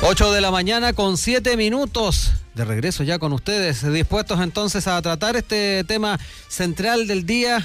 8 de la mañana con 7 minutos. De regreso ya con ustedes, dispuestos entonces a tratar este tema central del día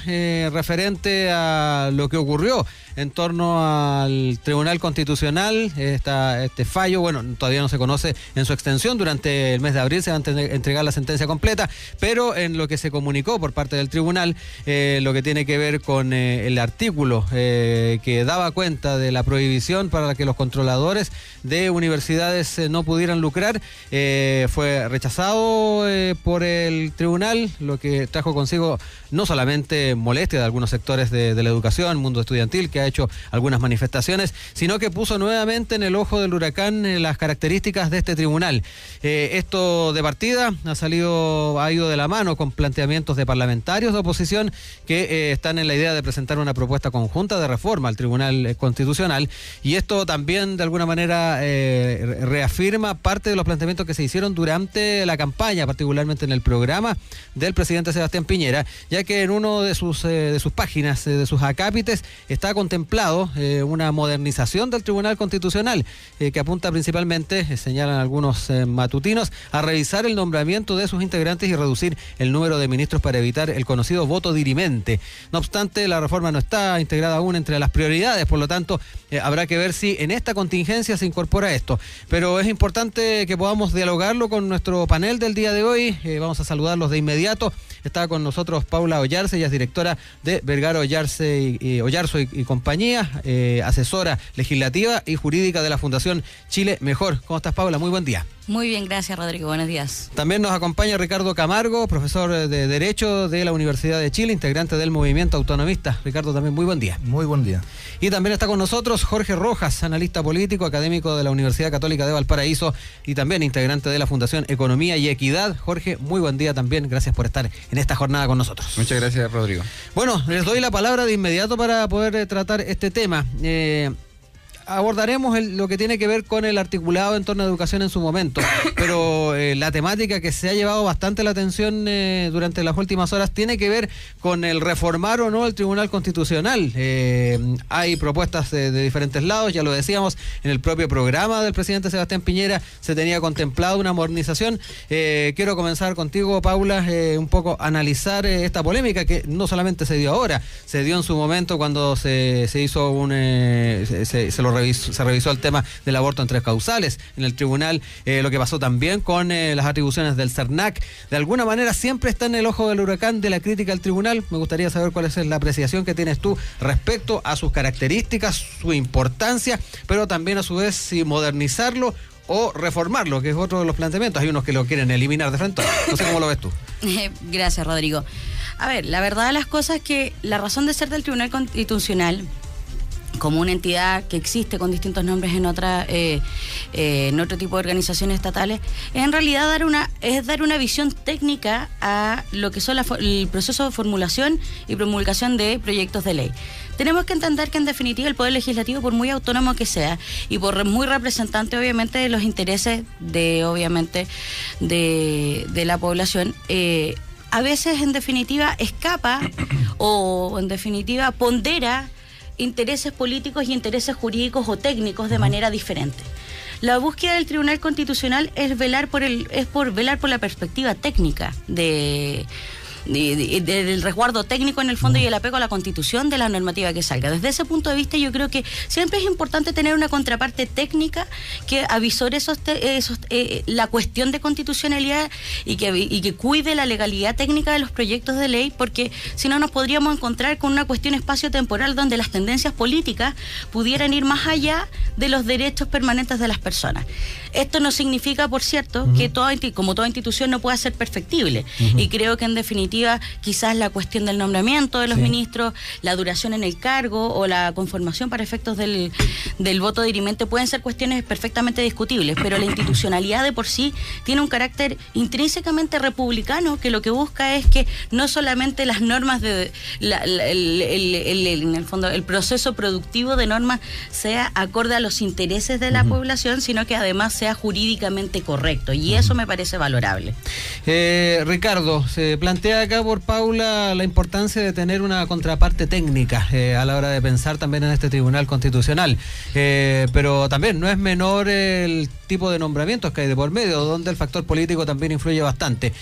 referente a lo que ocurrió en torno al Tribunal Constitucional. Este fallo, bueno, todavía no se conoce en su extensión. Durante el mes de abril se va a entregar la sentencia completa, pero en lo que se comunicó por parte del tribunal, lo que tiene que ver con el artículo que daba cuenta de la prohibición para que los controladores de universidades no pudieran lucrar, fue rechazado por el tribunal, lo que trajo consigo no solamente molestia de algunos sectores de la educación, mundo estudiantil, que ha hecho algunas manifestaciones, sino que puso nuevamente en el ojo del huracán las características de este tribunal. Esto de partida ha ido de la mano con planteamientos de parlamentarios de oposición que están en la idea de presentar una propuesta conjunta de reforma al Tribunal Constitucional, y esto también de alguna manera reafirma parte de los planteamientos que se hicieron durante la campaña, particularmente en el programa del presidente Sebastián Piñera, ya que en uno de sus páginas, de sus acápites, está contemplado una modernización del Tribunal Constitucional, que apunta principalmente, señalan algunos matutinos, a revisar el nombramiento de sus integrantes y reducir el número de ministros para evitar el conocido voto dirimente. No obstante, la reforma no está integrada aún entre las prioridades, por lo tanto, habrá que ver si en esta contingencia se incorpora esto. Pero es importante que podamos dialogarlo con nuestro panel del día de hoy. Vamos a saludarlos de inmediato. Está con nosotros Paula Ollarse, ella es directora de Vergara Ollarzo y compañía, asesora legislativa y jurídica de la Fundación Chile Mejor. ¿Cómo estás, Paula? Muy buen día. Muy bien, gracias, Rodrigo. Buenos días. También nos acompaña Ricardo Camargo, profesor de Derecho de la Universidad de Chile, integrante del Movimiento Autonomista. Ricardo, también muy buen día. Muy buen día. Y también está con nosotros Jorge Rojas, analista político, académico de la Universidad Católica de Valparaíso y también integrante de la Fundación Economía y Equidad. Jorge, muy buen día también. Gracias por estar en esta jornada con nosotros. Muchas gracias, Rodrigo. Bueno, les doy la palabra de inmediato para poder tratar este tema. Abordaremos lo que tiene que ver con el articulado en torno a educación en su momento, pero la temática que se ha llevado bastante la atención durante las últimas horas tiene que ver con el reformar o no el Tribunal Constitucional. Hay propuestas de diferentes lados, ya lo decíamos, en el propio programa del presidente Sebastián Piñera se tenía contemplado una modernización. Quiero comenzar contigo, Paula, un poco analizar esta polémica que no solamente se dio ahora, se dio en su momento cuando se hizo se revisó el tema del aborto en 3 causales en el tribunal, lo que pasó también con las atribuciones del CERNAC. De alguna manera siempre está en el ojo del huracán de la crítica al tribunal. Me gustaría saber cuál es la apreciación que tienes tú respecto a sus características, su importancia, pero también a su vez si modernizarlo o reformarlo, que es otro de los planteamientos. Hay unos que lo quieren eliminar de frente. No sé cómo lo ves tú. Gracias, Rodrigo. A ver, la verdad de las cosas es que la razón de ser del Tribunal Constitucional como una entidad que existe con distintos nombres en otro tipo de organizaciones estatales, es en realidad dar una visión técnica a lo que son el proceso de formulación y promulgación de proyectos de ley. Tenemos que entender que en definitiva el Poder Legislativo, por muy autónomo que sea y por muy representante obviamente de los intereses de la población, a veces en definitiva escapa o en definitiva pondera intereses políticos y intereses jurídicos o técnicos de manera diferente. La búsqueda del Tribunal Constitucional es velar por la perspectiva técnica del resguardo técnico en el fondo y el apego a la Constitución de la normativa que salga. Desde ese punto de vista yo creo que siempre es importante tener una contraparte técnica que avisore la cuestión de constitucionalidad y que cuide la legalidad técnica de los proyectos de ley, porque si no nos podríamos encontrar con una cuestión espacio-temporal donde las tendencias políticas pudieran ir más allá de los derechos permanentes de las personas. Esto no significa, por cierto, que como toda institución no pueda ser perfectible, y creo que en definitiva quizás la cuestión del nombramiento de los ministros, la duración en el cargo o la conformación para efectos del voto dirimente pueden ser cuestiones perfectamente discutibles, pero la institucionalidad de por sí tiene un carácter intrínsecamente republicano, que lo que busca es que no solamente las normas en el fondo el proceso productivo de normas sea acorde a los intereses de la población, sino que además sea jurídicamente correcto, y eso me parece valorable. Ricardo, se plantea acá por Paula la importancia de tener una contraparte técnica a la hora de pensar también en este Tribunal Constitucional. Pero también no es menor el tipo de nombramientos que hay de por medio, donde el factor político también influye bastante.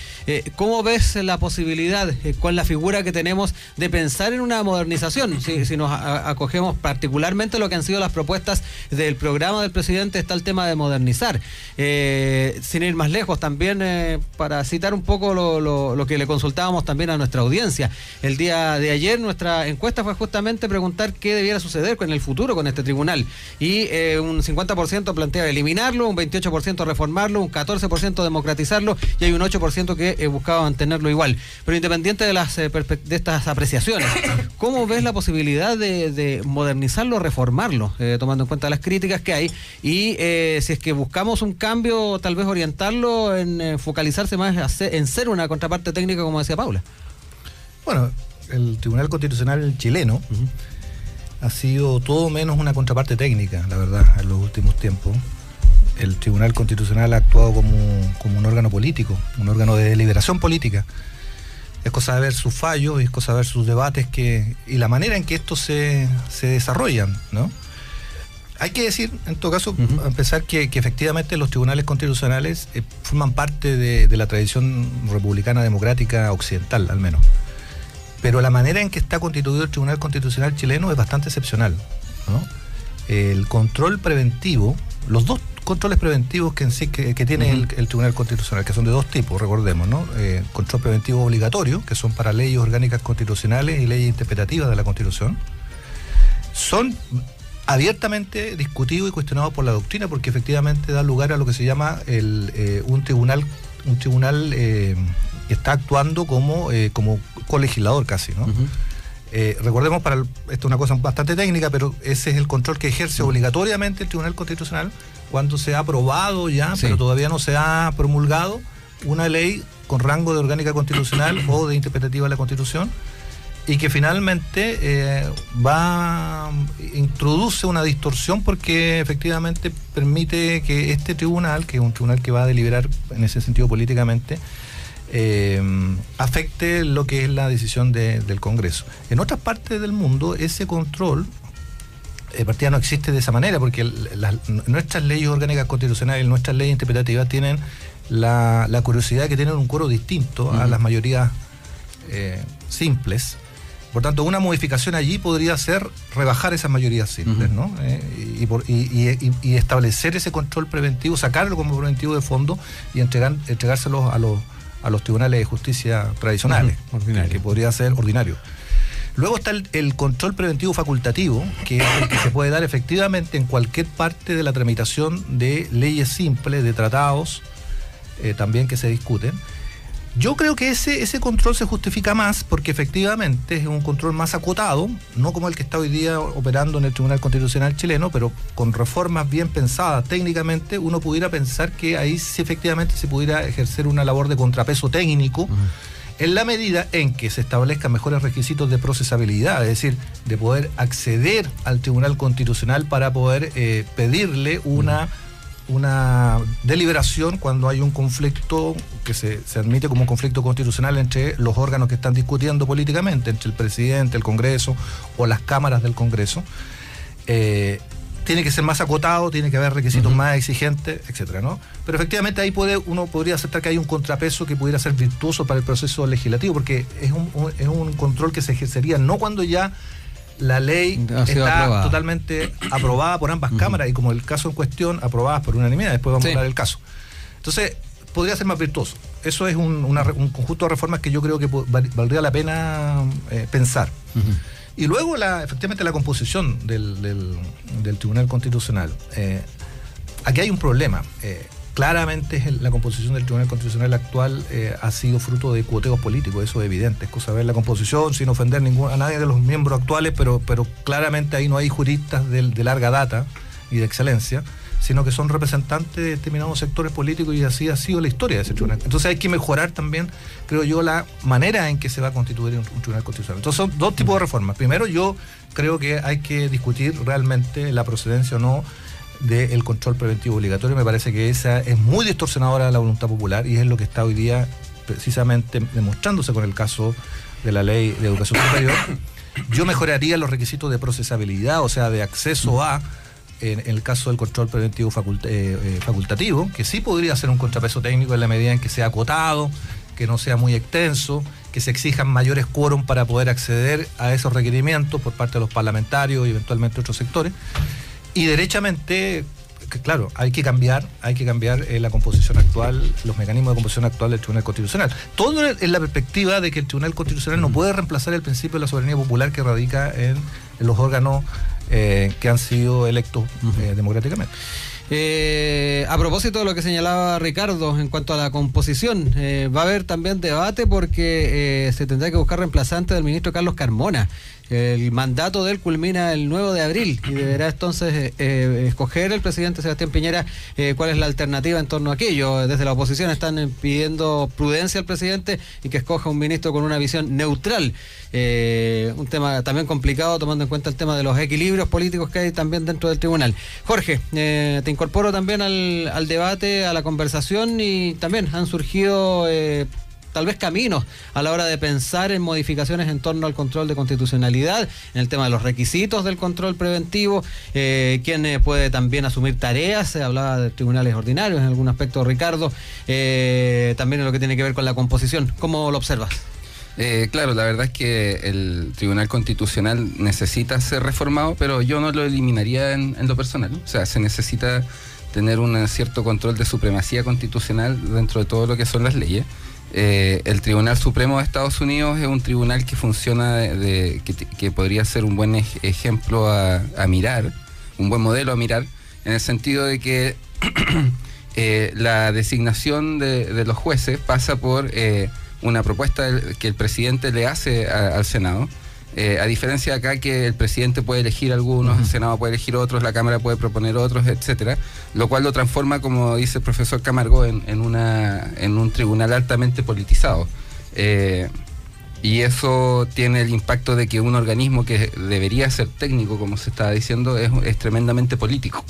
¿Cómo ves la posibilidad, con la figura que tenemos, de pensar en una modernización? Si nos acogemos particularmente lo que han sido las propuestas del programa del presidente, está el tema de modernizar. Sin ir más lejos, también para citar un poco lo que le consultábamos también a nuestra audiencia. El día de ayer nuestra encuesta fue justamente preguntar qué debiera suceder en el futuro con este tribunal. Y un 50% plantea eliminarlo, un 28% reformarlo, un 14% democratizarlo y hay un 8% que buscaba mantenerlo igual. Pero independiente de estas apreciaciones, ¿cómo ves la posibilidad de modernizarlo, reformarlo, tomando en cuenta las críticas que hay? Y si es que buscamos un cambio, tal vez orientarlo en focalizarse más en ser una contraparte técnica, como decía Paula. Bueno, el Tribunal Constitucional chileno ha sido todo menos una contraparte técnica, la verdad, en los últimos tiempos. El Tribunal Constitucional ha actuado como un órgano político, un órgano de deliberación política. Es cosa de ver sus fallos, es cosa de ver sus debates y la manera en que estos se desarrollan, ¿no? Hay que decir, en todo caso, empezar que efectivamente los tribunales constitucionales forman parte de la tradición republicana democrática occidental, al menos. Pero la manera en que está constituido el Tribunal Constitucional chileno es bastante excepcional, ¿no? El control preventivo, los dos controles preventivos que tiene el Tribunal Constitucional, que son de dos tipos, recordemos, ¿no? Control preventivo obligatorio, que son para leyes orgánicas constitucionales y leyes interpretativas de la Constitución, son abiertamente discutidos y cuestionados por la doctrina, porque efectivamente da lugar a lo que se llama un tribunal que está actuando como colegislador casi, ¿no? Recordemos, esto es una cosa bastante técnica, pero ese es el control que ejerce obligatoriamente el Tribunal Constitucional cuando se ha aprobado ya, pero todavía no se ha promulgado una ley con rango de orgánica constitucional o de interpretativa de la Constitución, y que finalmente introduce una distorsión, porque efectivamente permite que este tribunal, que es un tribunal que va a deliberar en ese sentido políticamente, afecte lo que es la decisión del Congreso. En otras partes del mundo ese control partida no existe de esa manera, porque nuestras leyes orgánicas constitucionales y nuestras leyes interpretativas tienen la curiosidad de que tienen un quórum distinto a las mayorías simples. Por tanto, una modificación allí podría ser rebajar esas mayorías simples, ¿no? Y establecer ese control preventivo, sacarlo como preventivo de fondo y entregárselos a los tribunales de justicia tradicionales, que podría ser ordinario. Luego está el control preventivo facultativo, que es el que se puede dar efectivamente en cualquier parte de la tramitación de leyes simples, de tratados, también que se discuten. Yo creo que ese control se justifica más porque efectivamente es un control más acotado, no como el que está hoy día operando en el Tribunal Constitucional chileno, pero con reformas bien pensadas técnicamente, uno pudiera pensar que ahí sí efectivamente se pudiera ejercer una labor de contrapeso técnico, en la medida en que se establezcan mejores requisitos de procesabilidad, es decir, de poder acceder al Tribunal Constitucional para poder pedirle una deliberación cuando hay un conflicto que se admite como un conflicto constitucional entre los órganos que están discutiendo políticamente, entre el presidente, el Congreso o las cámaras del Congreso. Tiene que ser más acotado, tiene que haber requisitos más exigentes, etcétera, ¿no? Pero efectivamente ahí uno podría aceptar que hay un contrapeso que pudiera ser virtuoso para el proceso legislativo, porque es un control que se ejercería no cuando ya la ley está totalmente aprobada por ambas cámaras, y como el caso en cuestión, aprobadas por unanimidad. Después vamos a hablar del caso. Entonces, podría ser más virtuoso. Eso es un conjunto de reformas que yo creo que valdría la pena pensar. Y luego, efectivamente, la composición del Tribunal Constitucional. Aquí hay un problema. Claramente la composición del Tribunal Constitucional actual ha sido fruto de cuoteos políticos, eso es evidente. Es cosa de ver la composición sin ofender a nadie de los miembros actuales, pero claramente ahí no hay juristas de larga data y de excelencia, sino que son representantes de determinados sectores políticos, y así ha sido la historia de ese tribunal. Entonces hay que mejorar también, creo yo, la manera en que se va a constituir un tribunal constitucional. Entonces son dos tipos de reformas. Primero, yo creo que hay que discutir realmente la procedencia o no del control preventivo obligatorio. Me parece que esa es muy distorsionadora de la voluntad popular, y es lo que está hoy día precisamente demostrándose con el caso de la Ley de Educación Superior. Yo mejoraría los requisitos de procesabilidad, o sea, de acceso a, en el caso del control preventivo facultativo, que sí podría ser un contrapeso técnico en la medida en que sea acotado, que no sea muy extenso, que se exijan mayores quórum para poder acceder a esos requerimientos por parte de los parlamentarios y eventualmente otros sectores. Y derechamente, claro, hay que cambiar la composición actual, los mecanismos de composición actual del Tribunal Constitucional. Todo en la perspectiva de que el Tribunal Constitucional no puede reemplazar el principio de la soberanía popular que radica en los órganos que han sido electos democráticamente. A propósito de lo que señalaba Ricardo en cuanto a la composición, va a haber también debate porque se tendrá que buscar reemplazante del ministro Carlos Carmona. El mandato de él culmina el 9 de abril y deberá entonces escoger el presidente Sebastián Piñera cuál es la alternativa en torno a aquello. Desde la oposición están pidiendo prudencia al presidente y que escoja un ministro con una visión neutral. Un tema también complicado tomando en cuenta el tema de los equilibrios políticos que hay también dentro del tribunal. Jorge, te incorporo también al debate, a la conversación, y también han surgido tal vez caminos a la hora de pensar en modificaciones en torno al control de constitucionalidad, en el tema de los requisitos del control preventivo, quién puede también asumir tareas. Se hablaba de tribunales ordinarios en algún aspecto, Ricardo, también en lo que tiene que ver con la composición. ¿Cómo lo observas? Claro, la verdad es que el Tribunal Constitucional necesita ser reformado, pero yo no lo eliminaría en lo personal. O sea, se necesita tener un cierto control de supremacía constitucional dentro de todo lo que son las leyes. El Tribunal Supremo de Estados Unidos es un tribunal que funciona, que podría ser un buen ejemplo a mirar, un buen modelo a mirar, en el sentido de que la designación de los jueces pasa por una propuesta que el presidente le hace al Senado. A diferencia de acá, que el presidente puede elegir algunos, el Senado puede elegir otros, la Cámara puede proponer otros, etcétera, lo cual lo transforma, como dice el profesor Camargo, en un tribunal altamente politizado. Y eso tiene el impacto de que un organismo que debería ser técnico, como se estaba diciendo, es tremendamente político.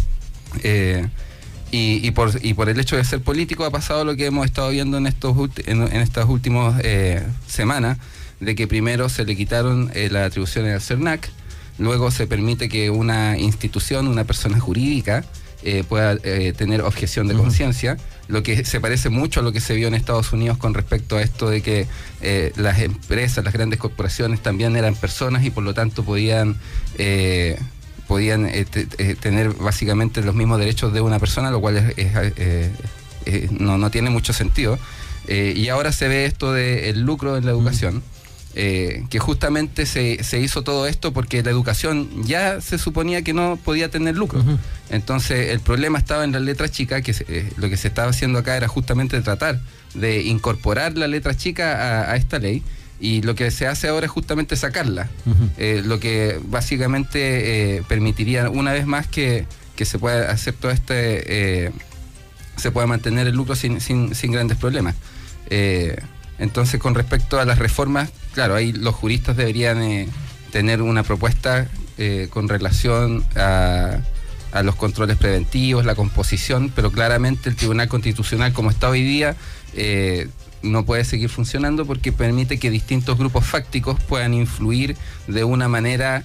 Y por el hecho de ser político ha pasado lo que hemos estado viendo en estas últimas semanas, de que primero se le quitaron las atribuciones al CERNAC, luego se permite que una institución, una persona jurídica, pueda tener objeción de conciencia, lo que se parece mucho a lo que se vio en Estados Unidos con respecto a esto de que las empresas, las grandes corporaciones también eran personas y por lo tanto podían tener básicamente los mismos derechos de una persona, lo cual no tiene mucho sentido. Y ahora se ve esto del lucro en la educación. Que justamente se hizo todo esto porque la educación ya se suponía que no podía tener lucro. Entonces el problema estaba en la letra chica, que lo que se estaba haciendo acá era justamente tratar de incorporar la letra chica a esta ley, y lo que se hace ahora es justamente sacarla, lo que básicamente permitiría una vez más que se pueda hacer todo se pueda mantener el lucro sin grandes problemas. Entonces, con respecto a las reformas, claro, ahí los juristas deberían tener una propuesta con relación a los controles preventivos, la composición, pero claramente el Tribunal Constitucional, como está hoy día, no puede seguir funcionando porque permite que distintos grupos fácticos puedan influir de una manera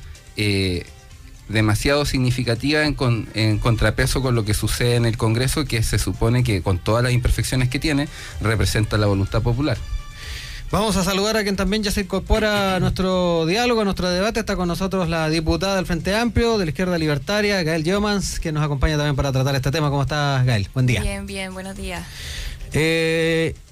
demasiado significativa en contrapeso con lo que sucede en el Congreso, que se supone que, con todas las imperfecciones que tiene, representa la voluntad popular. Vamos a saludar a quien también ya se incorpora a nuestro diálogo, a nuestro debate. Está con nosotros la diputada del Frente Amplio, de la Izquierda Libertaria, Gael Yeomans, que nos acompaña también para tratar este tema. ¿Cómo estás, Gael? Buen día. Bien, buenos días.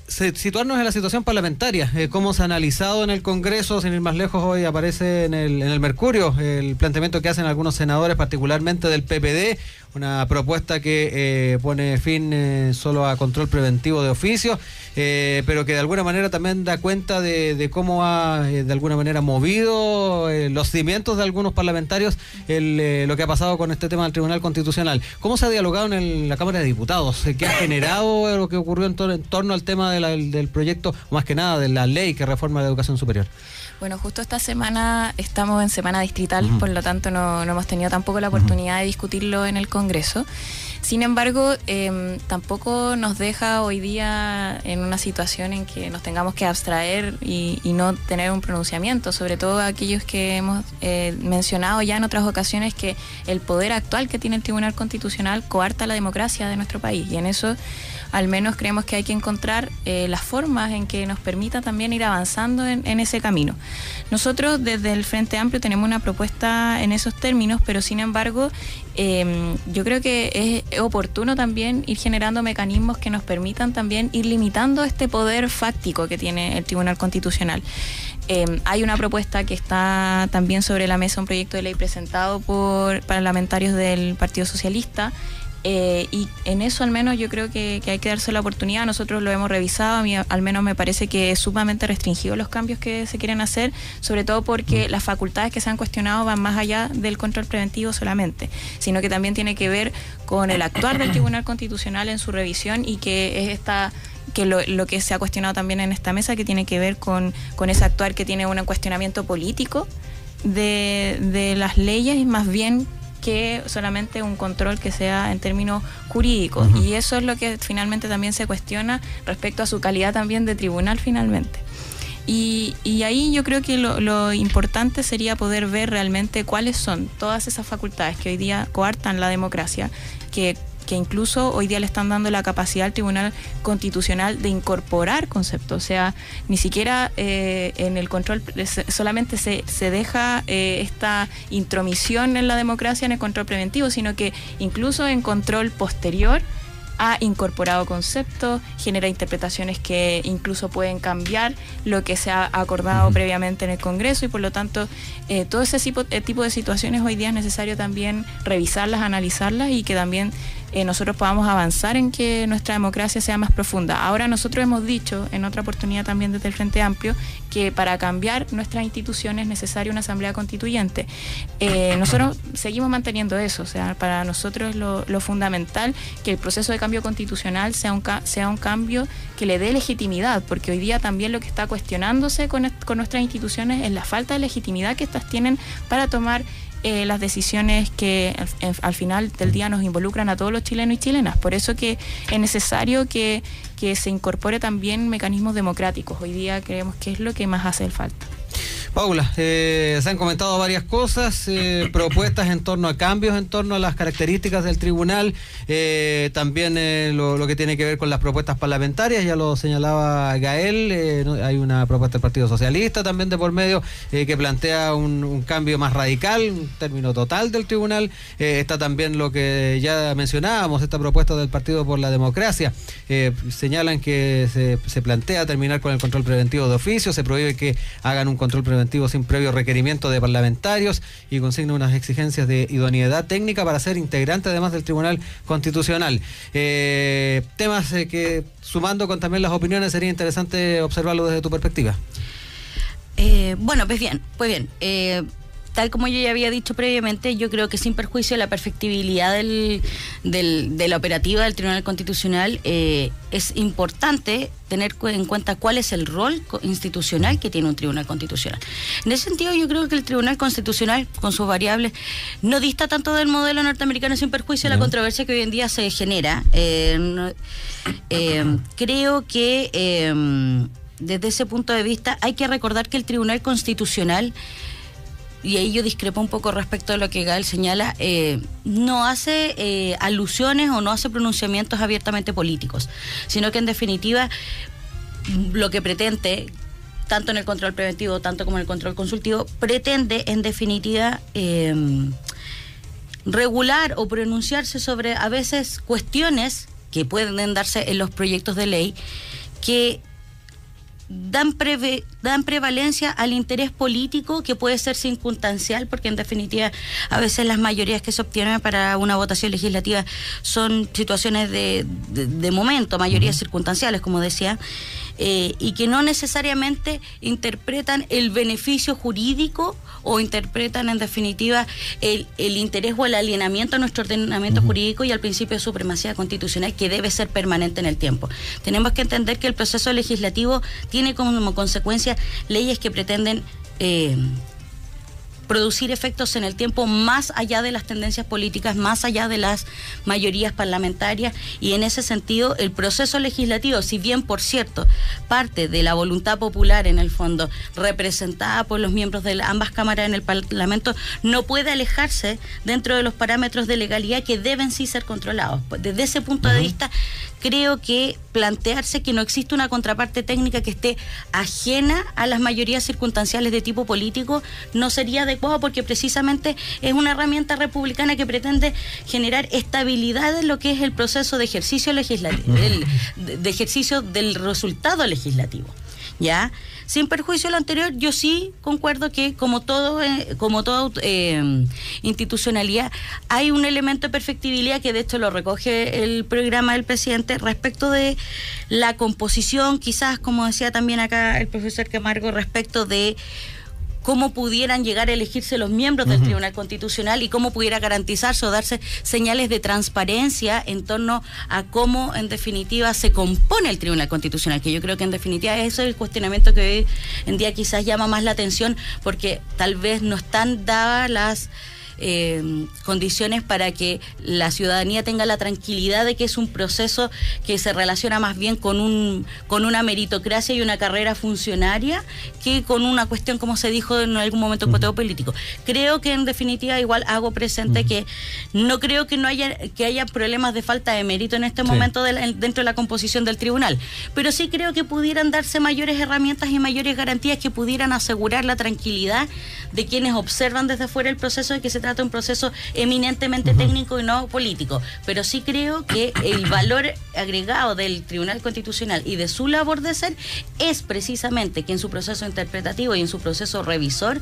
Situarnos en la situación parlamentaria, cómo se ha analizado en el Congreso. Sin ir más lejos, hoy aparece en el Mercurio el planteamiento que hacen algunos senadores, particularmente del PPD, una propuesta que pone fin solo a control preventivo de oficio, pero que de alguna manera también da cuenta de cómo ha de alguna manera movido los cimientos de algunos parlamentarios lo que ha pasado con este tema del Tribunal Constitucional. ¿Cómo se ha dialogado en la Cámara de Diputados? ¿Qué ha generado lo que ocurrió en torno al tema del proyecto, más que nada de la ley que reforma la educación superior? Bueno, justo esta semana estamos en semana distrital, por lo tanto no hemos tenido tampoco la oportunidad de discutirlo en el Congreso. Sin embargo, tampoco nos deja hoy día en una situación en que nos tengamos que abstraer y no tener un pronunciamiento, sobre todo aquellos que hemos mencionado ya en otras ocasiones que el poder actual que tiene el Tribunal Constitucional coarta la democracia de nuestro país, y en eso al menos creemos que hay que encontrar las formas en que nos permita también ir avanzando en ese camino. Nosotros desde el Frente Amplio tenemos una propuesta en esos términos, pero sin embargo yo creo que es oportuno también ir generando mecanismos que nos permitan también ir limitando este poder fáctico que tiene el Tribunal Constitucional. Hay una propuesta que está también sobre la mesa, un proyecto de ley presentado por parlamentarios del Partido Socialista, y en eso al menos yo creo que hay que darse la oportunidad. Nosotros lo hemos revisado, a mí al menos me parece que es sumamente restringido los cambios que se quieren hacer, sobre todo porque las facultades que se han cuestionado van más allá del control preventivo solamente, sino que también tiene que ver con el actuar del Tribunal Constitucional en su revisión, y que es lo que se ha cuestionado también en esta mesa, que tiene que ver con ese actuar que tiene un cuestionamiento político de las leyes, más bien que solamente un control que sea en términos jurídicos. Y eso es lo que finalmente también se cuestiona respecto a su calidad también de tribunal finalmente. Y ahí yo creo que lo importante sería poder ver realmente cuáles son todas esas facultades que hoy día coartan la democracia, que incluso hoy día le están dando la capacidad al Tribunal Constitucional de incorporar conceptos. O sea, ni siquiera en el control solamente se deja esta intromisión en la democracia en el control preventivo, sino que incluso en control posterior ha incorporado conceptos, genera interpretaciones que incluso pueden cambiar lo que se ha acordado previamente en el Congreso, y por lo tanto todo ese tipo de situaciones hoy día es necesario también revisarlas, analizarlas, y que también nosotros podamos avanzar en que nuestra democracia sea más profunda. Ahora nosotros hemos dicho en otra oportunidad también desde el Frente Amplio que para cambiar nuestras instituciones es necesaria una asamblea constituyente. Nosotros seguimos manteniendo eso, o sea, para nosotros lo fundamental que el proceso de cambio constitucional sea un cambio que le dé legitimidad, porque hoy día también lo que está cuestionándose con nuestras instituciones es la falta de legitimidad que estas tienen para tomar las decisiones que al final del día nos involucran a todos los chilenos y chilenas. Por eso que es necesario que se incorpore también mecanismos democráticos. Hoy día creemos que es lo que más hace falta. Paula, se han comentado varias cosas, propuestas en torno a cambios, en torno a las características del tribunal, también lo que tiene que ver con las propuestas parlamentarias, ya lo señalaba Gael, hay una propuesta del Partido Socialista también de por medio, que plantea un cambio más radical, un término total del tribunal. Está también lo que ya mencionábamos, esta propuesta del Partido por la Democracia. Señalan que se plantea terminar con el control preventivo de oficio, se prohíbe que hagan un control preventivo sin previo requerimiento de parlamentarios, y consigna unas exigencias de idoneidad técnica para ser integrante además del Tribunal Constitucional. Temas que, sumando con también las opiniones, sería interesante observarlo desde tu perspectiva. Bueno, pues bien. Tal como yo ya había dicho previamente, yo creo que sin perjuicio de la perfectibilidad de la operativa del Tribunal Constitucional, es importante tener en cuenta cuál es el rol institucional que tiene un Tribunal Constitucional. En ese sentido, yo creo que el Tribunal Constitucional, con sus variables, no dista tanto del modelo norteamericano, sin perjuicio de la controversia que hoy en día se genera. Creo que desde ese punto de vista hay que recordar que el Tribunal Constitucional, y ahí yo discrepo un poco respecto a lo que Gael señala, no hace alusiones o no hace pronunciamientos abiertamente políticos, sino que en definitiva lo que pretende, tanto en el control preventivo, tanto como en el control consultivo, pretende en definitiva regular o pronunciarse sobre a veces cuestiones que pueden darse en los proyectos de ley que dan prevalencia al interés político, que puede ser circunstancial, porque en definitiva a veces las mayorías que se obtienen para una votación legislativa son situaciones de momento, mayorías circunstanciales, como decía, y que no necesariamente interpretan el beneficio jurídico o interpretan en definitiva el interés o el alineamiento a nuestro ordenamiento jurídico y al principio de supremacía constitucional, que debe ser permanente en el tiempo. Tenemos que entender que el proceso legislativo tiene como consecuencia leyes que pretenden producir efectos en el tiempo más allá de las tendencias políticas, más allá de las mayorías parlamentarias, y en ese sentido el proceso legislativo, si bien por cierto parte de la voluntad popular en el fondo representada por los miembros de ambas cámaras en el Parlamento, no puede alejarse dentro de los parámetros de legalidad que deben sí ser controlados. Desde ese punto de vista, creo que plantearse que no existe una contraparte técnica que esté ajena a las mayorías circunstanciales de tipo político no sería adecuado, porque precisamente es una herramienta republicana que pretende generar estabilidad en lo que es el proceso de ejercicio legislativo, de ejercicio del resultado legislativo. ¿Ya? Sin perjuicio de lo anterior, yo sí concuerdo que como toda institucionalidad hay un elemento de perfectibilidad que de hecho lo recoge el programa del presidente respecto de la composición, quizás como decía también acá el profesor Camargo, respecto de cómo pudieran llegar a elegirse los miembros del Tribunal Constitucional y cómo pudiera garantizarse o darse señales de transparencia en torno a cómo en definitiva se compone el Tribunal Constitucional, que yo creo que en definitiva eso es el cuestionamiento que hoy en día quizás llama más la atención, porque tal vez no están dadas las condiciones para que la ciudadanía tenga la tranquilidad de que es un proceso que se relaciona más bien con una meritocracia y una carrera funcionaria que con una cuestión, como se dijo en algún momento, un coteo político. Creo que en definitiva igual hago presente que no creo que haya problemas de falta de mérito en este momento dentro de la composición del tribunal, pero sí creo que pudieran darse mayores herramientas y mayores garantías que pudieran asegurar la tranquilidad de quienes observan desde fuera el proceso, de que se trata de un proceso eminentemente técnico y no político. Pero sí creo que el valor agregado del Tribunal Constitucional y de su labor de ser es precisamente que en su proceso interpretativo y en su proceso revisor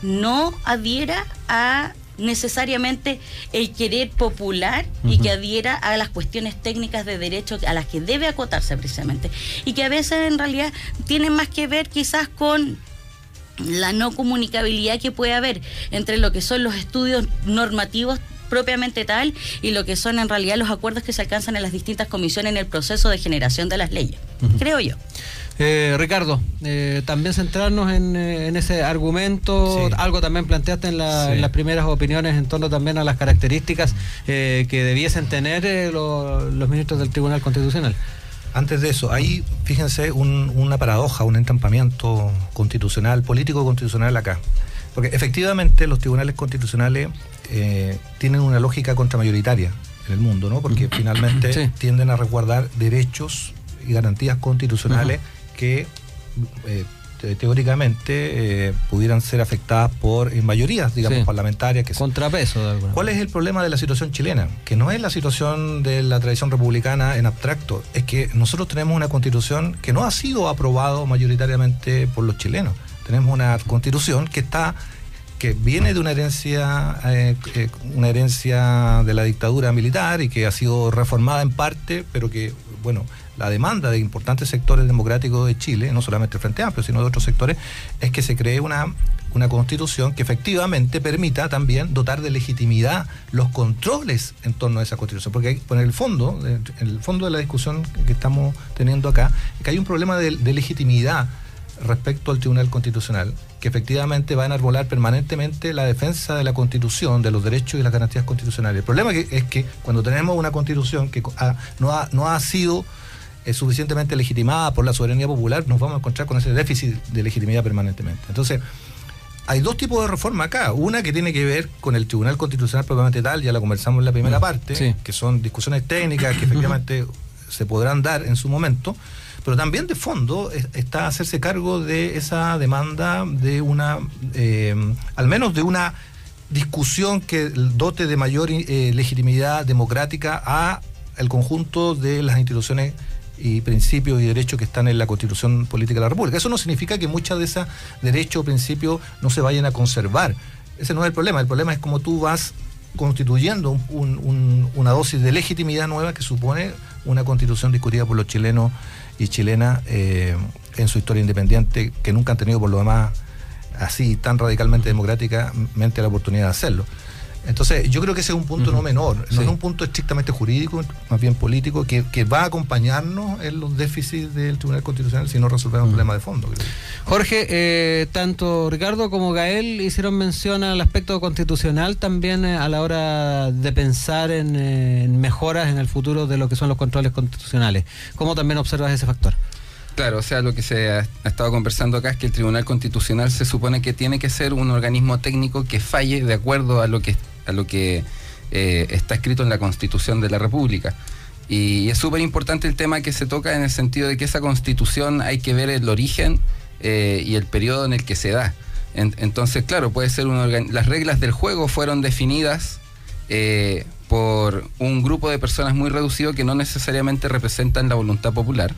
no adhiera a necesariamente el querer popular y que adhiera a las cuestiones técnicas de derecho a las que debe acotarse precisamente, y que a veces en realidad tienen más que ver quizás con la no comunicabilidad que puede haber entre lo que son los estudios normativos propiamente tal y lo que son en realidad los acuerdos que se alcanzan en las distintas comisiones en el proceso de generación de las leyes, creo yo. Ricardo, también centrarnos en ese argumento, algo también planteaste en las primeras opiniones en torno también a las características que debiesen tener los ministros del Tribunal Constitucional. Antes de eso, ahí, fíjense, una paradoja, un entampamiento constitucional, político-constitucional acá. Porque efectivamente los tribunales constitucionales tienen una lógica contramayoritaria en el mundo, ¿no? Porque finalmente tienden a resguardar derechos y garantías constitucionales que teóricamente pudieran ser afectadas por mayorías, digamos, parlamentarias. Contrapeso de alguna. ¿Cuál es el problema de la situación chilena? Que no es la situación de la tradición republicana en abstracto, es que nosotros tenemos una constitución que no ha sido aprobada mayoritariamente por los chilenos. Tenemos una constitución que viene de una herencia de la dictadura militar y que ha sido reformada en parte, pero que, bueno, la demanda de importantes sectores democráticos de Chile, no solamente el Frente Amplio, sino de otros sectores, es que se cree una constitución que efectivamente permita también dotar de legitimidad los controles en torno a esa constitución. Porque en el fondo de la discusión que estamos teniendo acá, es que hay un problema de legitimidad respecto al Tribunal Constitucional, que efectivamente va a enarbolar permanentemente la defensa de la Constitución, de los derechos y las garantías constitucionales. El problema es que cuando tenemos una Constitución que no ha sido suficientemente legitimada por la soberanía popular, nos vamos a encontrar con ese déficit de legitimidad permanentemente. Entonces, hay dos tipos de reforma acá. Una que tiene que ver con el Tribunal Constitucional propiamente tal, ya la conversamos en la primera parte, que son discusiones técnicas que efectivamente se podrán dar en su momento, pero también de fondo está hacerse cargo de esa demanda de al menos de una discusión que dote de mayor legitimidad democrática a el conjunto de las instituciones y principios y derechos que están en la Constitución Política de la República. Eso no significa que muchas de esos derechos o principios no se vayan a conservar. Ese no es el problema. El problema es cómo tú vas constituyendo una dosis de legitimidad nueva que supone una Constitución discutida por los chilenos y chilenas en su historia independiente, que nunca han tenido por lo demás así tan radicalmente democráticamente la oportunidad de hacerlo. Entonces, yo creo que ese es un punto no menor, no es un punto estrictamente jurídico, más bien político, que va a acompañarnos en los déficits del Tribunal Constitucional si no resolvemos un problema de fondo, creo. Jorge, tanto Ricardo como Gael hicieron mención al aspecto constitucional también a la hora de pensar en mejoras en el futuro de lo que son los controles constitucionales. ¿Cómo también observas ese factor? Claro, o sea, lo que se ha estado conversando acá es que el Tribunal Constitucional se supone que tiene que ser un organismo técnico que falle de acuerdo a lo que está escrito en la Constitución de la República. Y es súper importante el tema que se toca en el sentido de que esa Constitución hay que ver el origen y el periodo en el que se da. Entonces, claro, puede ser las reglas del juego fueron definidas por un grupo de personas muy reducido que no necesariamente representan la voluntad popular,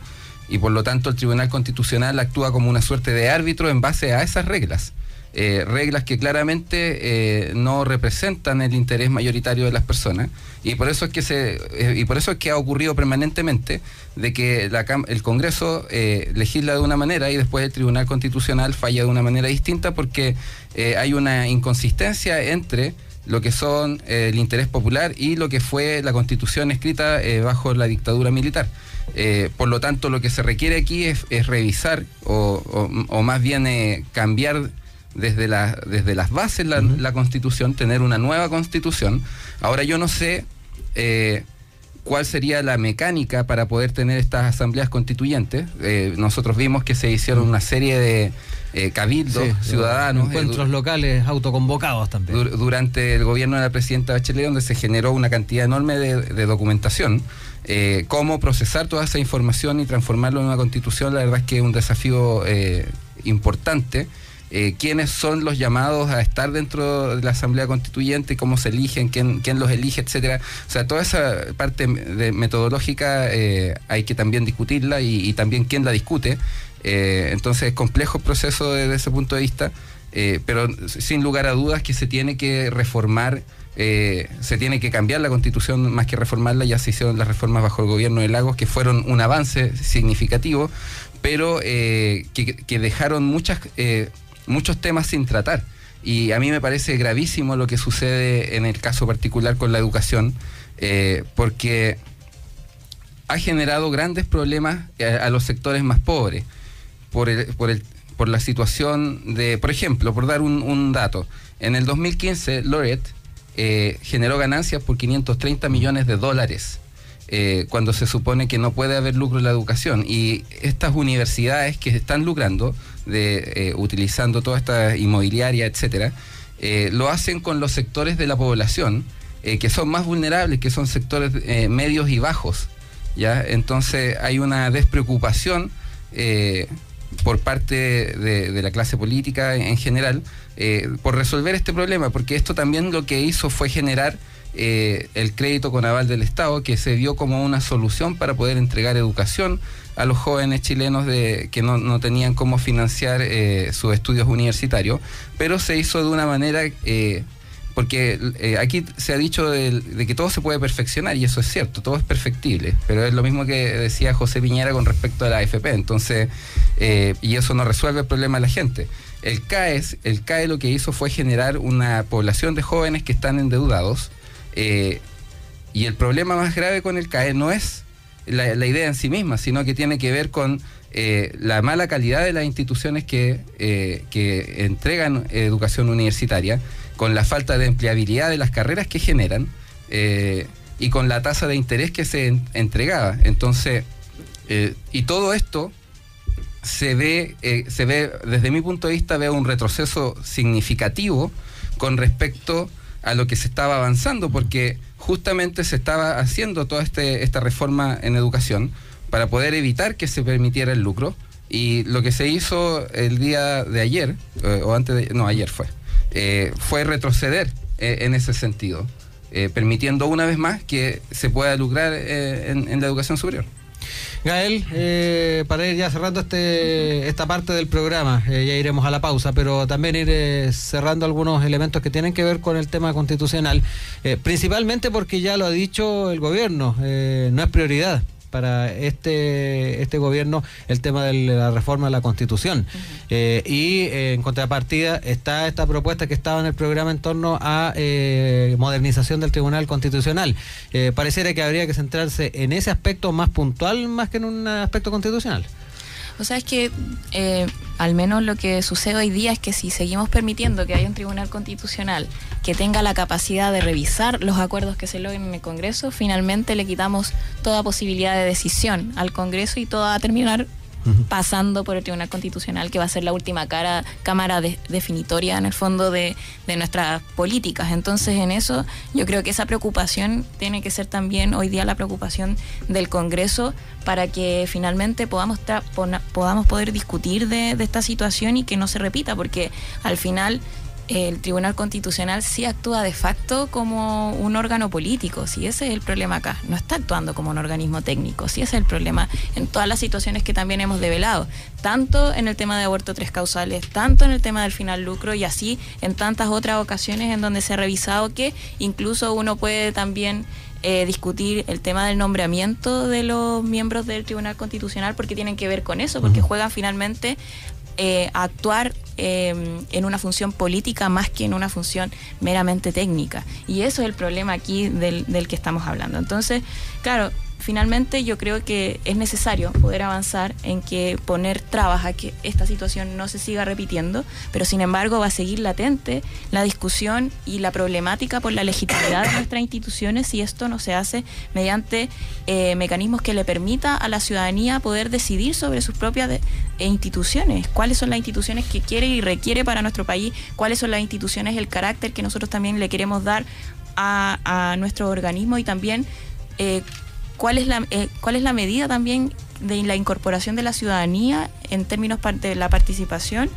y por lo tanto el Tribunal Constitucional actúa como una suerte de árbitro en base a esas reglas. Reglas que claramente no representan el interés mayoritario de las personas, y por eso es que ha ocurrido permanentemente de que el Congreso legisla de una manera y después el Tribunal Constitucional falla de una manera distinta, porque hay una inconsistencia entre lo que son el interés popular y lo que fue la Constitución escrita bajo la dictadura militar. Por lo tanto, lo que se requiere aquí es revisar o más bien cambiar desde las bases la Constitución, tener una nueva Constitución. Ahora, yo no sé cuál sería la mecánica para poder tener estas asambleas constituyentes. Nosotros vimos que se hicieron una serie de cabildos ciudadanos, encuentros locales autoconvocados también durante el gobierno de la presidenta Bachelet, donde se generó una cantidad enorme de documentación. Cómo procesar toda esa información y transformarlo en una constitución, la verdad es que es un desafío importante. Quiénes son los llamados a estar dentro de la Asamblea Constituyente, cómo se eligen, quién los elige, etcétera. O sea, toda esa parte metodológica hay que también discutirla y también quién la discute. Entonces es complejo el proceso desde ese punto de vista, pero sin lugar a dudas que se tiene que reformar, se tiene que cambiar la Constitución más que reformarla. Ya se hicieron las reformas bajo el gobierno de Lagos, que fueron un avance significativo, pero que dejaron muchos temas sin tratar. Y a mí me parece gravísimo lo que sucede en el caso particular con la educación, porque ha generado grandes problemas a los sectores más pobres por la situación de, por ejemplo, por dar un dato, en el 2015 Laureate generó ganancias por $530 millones, cuando se supone que no puede haber lucro en la educación, y estas universidades que están lucrando utilizando toda esta inmobiliaria, etcétera, lo hacen con los sectores de la población que son más vulnerables, que son sectores medios y bajos, ¿ya? Entonces hay una despreocupación por parte de la clase política en general por resolver este problema, porque esto también lo que hizo fue generar el crédito con aval del Estado, que se vio como una solución para poder entregar educación a los jóvenes chilenos que no tenían cómo financiar sus estudios universitarios, pero se hizo de una manera, porque aquí se ha dicho de que todo se puede perfeccionar, y eso es cierto, todo es perfectible, pero es lo mismo que decía José Piñera con respecto a la AFP, entonces, y eso no resuelve el problema de la gente. El CAE lo que hizo fue generar una población de jóvenes que están endeudados, y el problema más grave con el CAE no es la idea en sí misma, sino que tiene que ver con la mala calidad de las instituciones que entregan educación universitaria, con la falta de empleabilidad de las carreras que generan, y con la tasa de interés que se entregaba. Entonces, y todo esto se ve, desde mi punto de vista, veo un retroceso significativo con respecto a lo que se estaba avanzando, porque justamente se estaba haciendo toda esta reforma en educación para poder evitar que se permitiera el lucro, y lo que se hizo el día de ayer, ayer fue retroceder en ese sentido, permitiendo una vez más que se pueda lucrar en la educación superior. Gael, para ir ya cerrando esta parte del programa, ya iremos a la pausa, pero también ir cerrando algunos elementos que tienen que ver con el tema constitucional, principalmente porque ya lo ha dicho el gobierno, no es prioridad este gobierno el tema de la reforma de la Constitución. Y en contrapartida está esta propuesta que estaba en el programa en torno a modernización del Tribunal Constitucional. Pareciera que habría que centrarse en ese aspecto más puntual más que en un aspecto constitucional. O sea, es que al menos lo que sucede hoy día es que si seguimos permitiendo que haya un tribunal constitucional que tenga la capacidad de revisar los acuerdos que se logren en el Congreso, finalmente le quitamos toda posibilidad de decisión al Congreso y todo va a terminar pasando por el Tribunal Constitucional, que va a ser la última cámara definitoria en el fondo de nuestras políticas. Entonces, en eso yo creo que esa preocupación tiene que ser también hoy día la preocupación del Congreso, para que finalmente podamos poder discutir de esta situación y que no se repita, porque al final el Tribunal Constitucional sí actúa de facto como un órgano político. Si ese es el problema acá, no está actuando como un organismo técnico. Si ese es el problema en todas las situaciones que también hemos develado, tanto en el tema de aborto 3 causales, tanto en el tema del final lucro, y así en tantas otras ocasiones en donde se ha revisado que incluso uno puede también discutir el tema del nombramiento de los miembros del Tribunal Constitucional, porque tienen que ver con eso, porque juegan finalmente a actuar en una función política más que en una función meramente técnica. Y eso es el problema aquí del que estamos hablando. Entonces, claro, finalmente yo creo que es necesario poder avanzar en que poner trabas a que esta situación no se siga repitiendo, pero sin embargo va a seguir latente la discusión y la problemática por la legitimidad de nuestras instituciones si esto no se hace mediante mecanismos que le permita a la ciudadanía poder decidir sobre sus propias instituciones, cuáles son las instituciones que quiere y requiere para nuestro país, cuáles son las instituciones, el carácter que nosotros también le queremos dar a nuestro organismo, y también cuál es la medida también de la incorporación de la ciudadanía en términos de la participación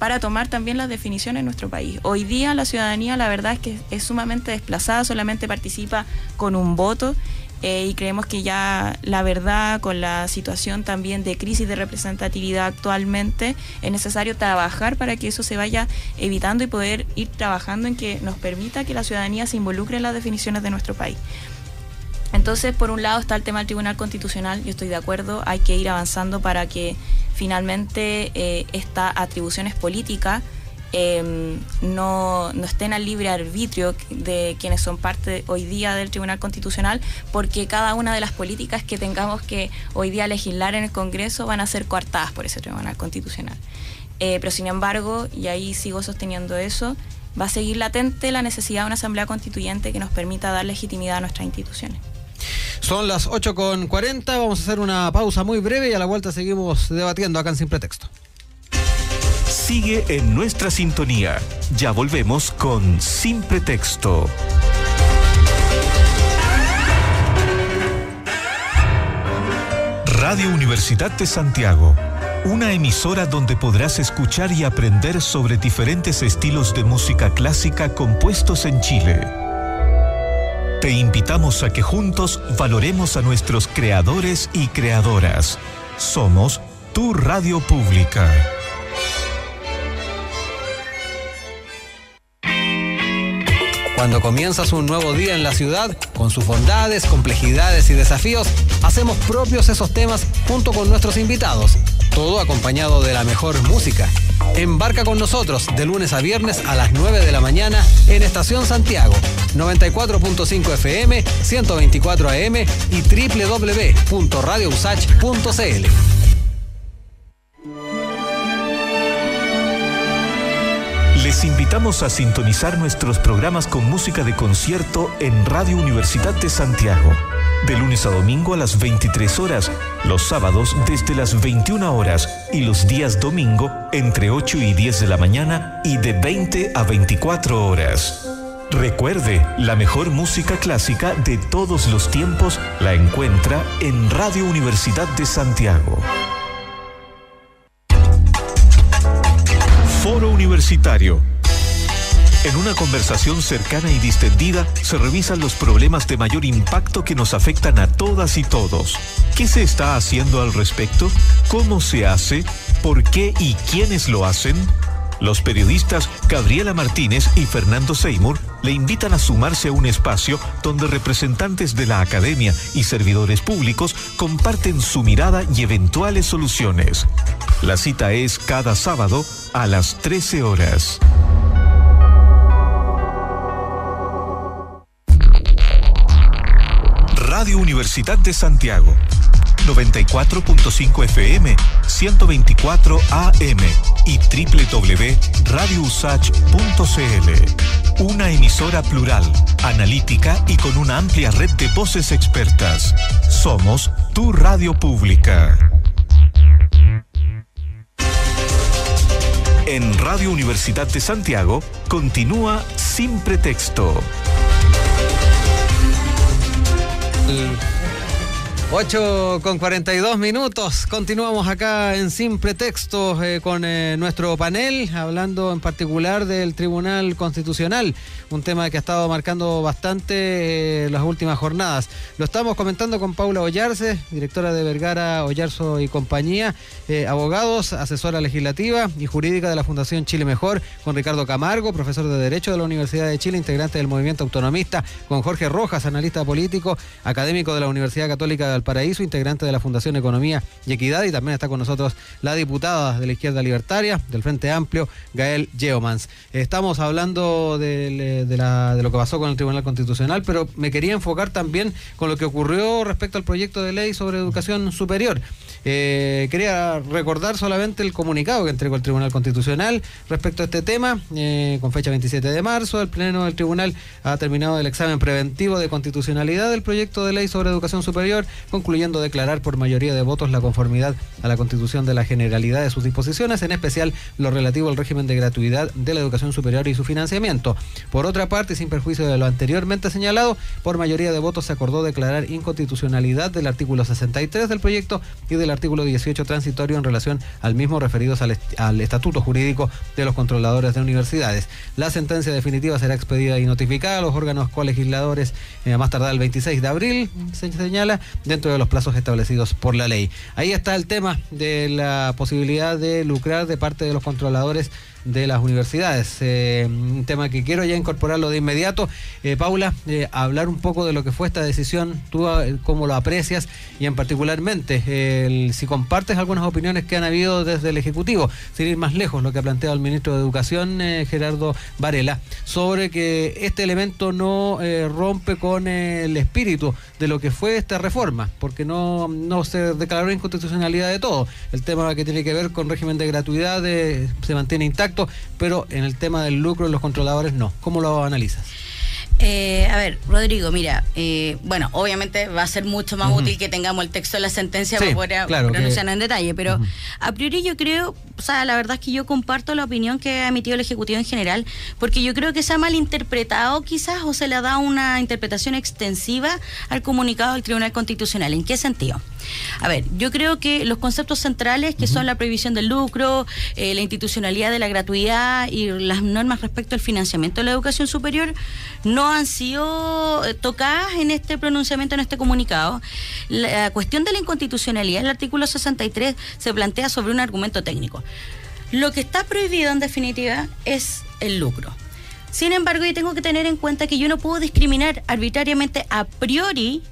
para tomar también las definiciones en nuestro país. Hoy día la ciudadanía, la verdad es que es sumamente desplazada, solamente participa con un voto, y creemos que ya la verdad, con la situación también de crisis de representatividad actualmente, es necesario trabajar para que eso se vaya evitando y poder ir trabajando en que nos permita que la ciudadanía se involucre en las definiciones de nuestro país. Entonces, por un lado está el tema del Tribunal Constitucional, yo estoy de acuerdo, hay que ir avanzando para que finalmente estas atribuciones políticas no estén al libre arbitrio de quienes son parte hoy día del Tribunal Constitucional, porque cada una de las políticas que tengamos que hoy día legislar en el Congreso van a ser coartadas por ese Tribunal Constitucional. Pero sin embargo, y ahí sigo sosteniendo eso, va a seguir latente la necesidad de una asamblea constituyente que nos permita dar legitimidad a nuestras instituciones. Son las 8:40, vamos a hacer una pausa muy breve y a la vuelta seguimos debatiendo acá en Sin Pretexto. Sigue en nuestra sintonía. Ya volvemos con Sin Pretexto. Radio Universidad de Santiago, una emisora donde podrás escuchar y aprender sobre diferentes estilos de música clásica compuestos en Chile. Te invitamos a que juntos valoremos a nuestros creadores y creadoras. Somos tu radio pública. Cuando comienzas un nuevo día en la ciudad, con sus bondades, complejidades y desafíos, hacemos propios esos temas junto con nuestros invitados. Todo acompañado de la mejor música. Embarca con nosotros de lunes a viernes a las 9 de la mañana en Estación Santiago, 94.5 FM, 124 AM y www.radiousach.cl. Les invitamos a sintonizar nuestros programas con música de concierto en Radio Universidad de Santiago. De lunes a domingo a las 23 horas, los sábados desde las 21 horas y los días domingo entre 8 y 10 de la mañana y de 20 a 24 horas. Recuerde, la mejor música clásica de todos los tiempos la encuentra en Radio Universidad de Santiago. Foro Universitario. En una conversación cercana y distendida se revisan los problemas de mayor impacto que nos afectan a todas y todos. ¿Qué se está haciendo al respecto? ¿Cómo se hace? ¿Por qué y quiénes lo hacen? Los periodistas Gabriela Martínez y Fernando Seymour le invitan a sumarse a un espacio donde representantes de la academia y servidores públicos comparten su mirada y eventuales soluciones. La cita es cada sábado a las 13 horas. Radio Universidad de Santiago, 94.5 FM, 124 AM y www.radiousach.cl. Una emisora plural, analítica y con una amplia red de voces expertas. Somos tu radio pública. En Radio Universidad de Santiago, continúa Sin Pretexto. 8:42. Continuamos acá en Sin Pretextos con nuestro panel, hablando en particular del Tribunal Constitucional, un tema que ha estado marcando bastante las últimas jornadas. Lo estamos comentando con Paula Ollarse, directora de Vergara, Ollarzo y compañía, abogados, asesora legislativa y jurídica de la Fundación Chile Mejor, con Ricardo Camargo, profesor de Derecho de la Universidad de Chile, integrante del Movimiento Autonomista, con Jorge Rojas, analista político, académico de la Universidad Católica de Paraíso, integrante de la Fundación Economía y Equidad, y también está con nosotros la diputada de la Izquierda Libertaria del Frente Amplio, Gael Yeomans. Estamos hablando de lo que pasó con el Tribunal Constitucional, pero me quería enfocar también con lo que ocurrió respecto al proyecto de ley sobre educación superior. Quería recordar solamente el comunicado que entregó el Tribunal Constitucional respecto a este tema. Con fecha 27 de marzo, el Pleno del Tribunal ha terminado el examen preventivo de constitucionalidad del proyecto de ley sobre educación superior, concluyendo declarar por mayoría de votos la conformidad a la Constitución de la generalidad de sus disposiciones, en especial lo relativo al régimen de gratuidad de la educación superior y su financiamiento. Por otra parte, sin perjuicio de lo anteriormente señalado, por mayoría de votos se acordó declarar inconstitucionalidad del artículo 63 del proyecto y del artículo 18 transitorio en relación al mismo, referidos al estatuto jurídico de los controladores de universidades. La sentencia definitiva será expedida y notificada a los órganos colegisladores a más tardar el 26 de abril, se señala, dentro de los plazos establecidos por la ley. Ahí está el tema de la posibilidad de lucrar de parte de los controladores de las universidades, un tema que quiero ya incorporarlo de inmediato. Paula, hablar un poco de lo que fue esta decisión, tú cómo lo aprecias, y en particularmente si compartes algunas opiniones que han habido desde el Ejecutivo, sin ir más lejos, lo que ha planteado el ministro de Educación, Gerardo Varela, sobre que este elemento no rompe con el espíritu de lo que fue esta reforma, porque no se declaró inconstitucionalidad de todo. El tema que tiene que ver con régimen de gratuidad se mantiene intacto, pero en el tema del lucro de los controladores no. ¿Cómo lo analizas? A ver, Rodrigo, mira, bueno, obviamente va a ser mucho más útil que tengamos el texto de la sentencia para poder pronunciarnos en detalle, pero a priori yo creo, o sea, la verdad es que yo comparto la opinión que ha emitido el Ejecutivo en general, porque yo creo que se ha malinterpretado quizás, o se le ha dado una interpretación extensiva al comunicado del Tribunal Constitucional. ¿En qué sentido? A ver, yo creo que los conceptos centrales, que son la prohibición del lucro, la institucionalidad de la gratuidad y las normas respecto al financiamiento de la educación superior, no han sido tocadas en este pronunciamiento, en este comunicado. La cuestión de la inconstitucionalidad, el artículo 63, se plantea sobre un argumento técnico. Lo que está prohibido, en definitiva, es el lucro. Sin embargo, yo tengo que tener en cuenta que yo no puedo discriminar arbitrariamente a priori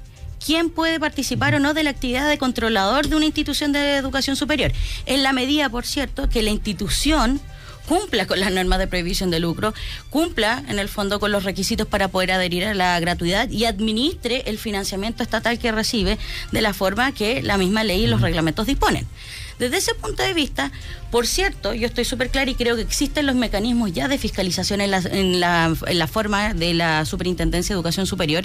quién puede participar o no de la actividad de controlador de una institución de educación superior, en la medida, por cierto, que la institución cumpla con las normas de prohibición de lucro, cumpla en el fondo con los requisitos para poder adherir a la gratuidad y administre el financiamiento estatal que recibe de la forma que la misma ley y los reglamentos disponen. Desde ese punto de vista, por cierto, yo estoy súper clara y creo que existen los mecanismos ya de fiscalización en la forma de la Superintendencia de Educación Superior.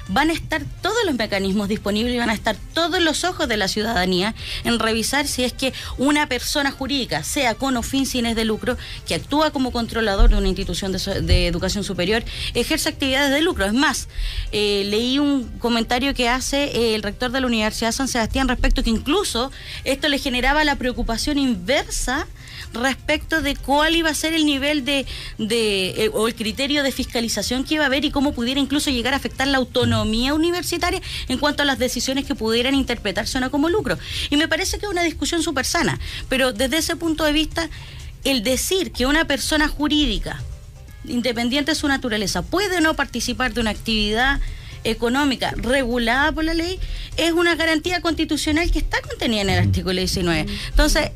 Van a estar todos los mecanismos disponibles y van a estar todos los ojos de la ciudadanía en revisar si es que una persona jurídica, sea con o sin fines de lucro, que actúa como controlador de una institución de educación superior, ejerce actividades de lucro. Es más, leí un comentario que hace el rector de la Universidad San Sebastián respecto que incluso esto le generaba la preocupación inversa respecto de cuál iba a ser el nivel o el criterio de fiscalización que iba a haber y cómo pudiera incluso llegar a afectar la autonomía universitaria en cuanto a las decisiones que pudieran interpretarse o no como lucro. Y me parece que es una discusión súper sana, pero desde ese punto de vista, el decir que una persona jurídica independiente de su naturaleza, puede o no participar de una actividad económica regulada por la ley, es una garantía constitucional que está contenida en el artículo 19. Entonces,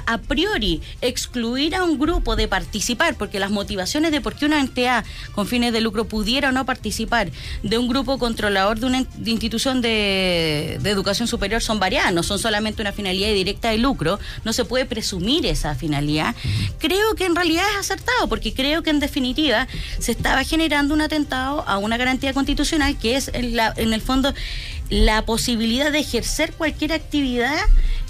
a priori excluir a un grupo de participar, porque las motivaciones de por qué una entidad con fines de lucro pudiera o no participar de un grupo controlador de una institución de educación superior son variadas, no son solamente una finalidad directa de lucro, no se puede presumir esa finalidad. Creo que en realidad es acertado, porque creo que en definitiva se estaba generando un atentado a una garantía constitucional que es en el fondo la posibilidad de ejercer cualquier actividad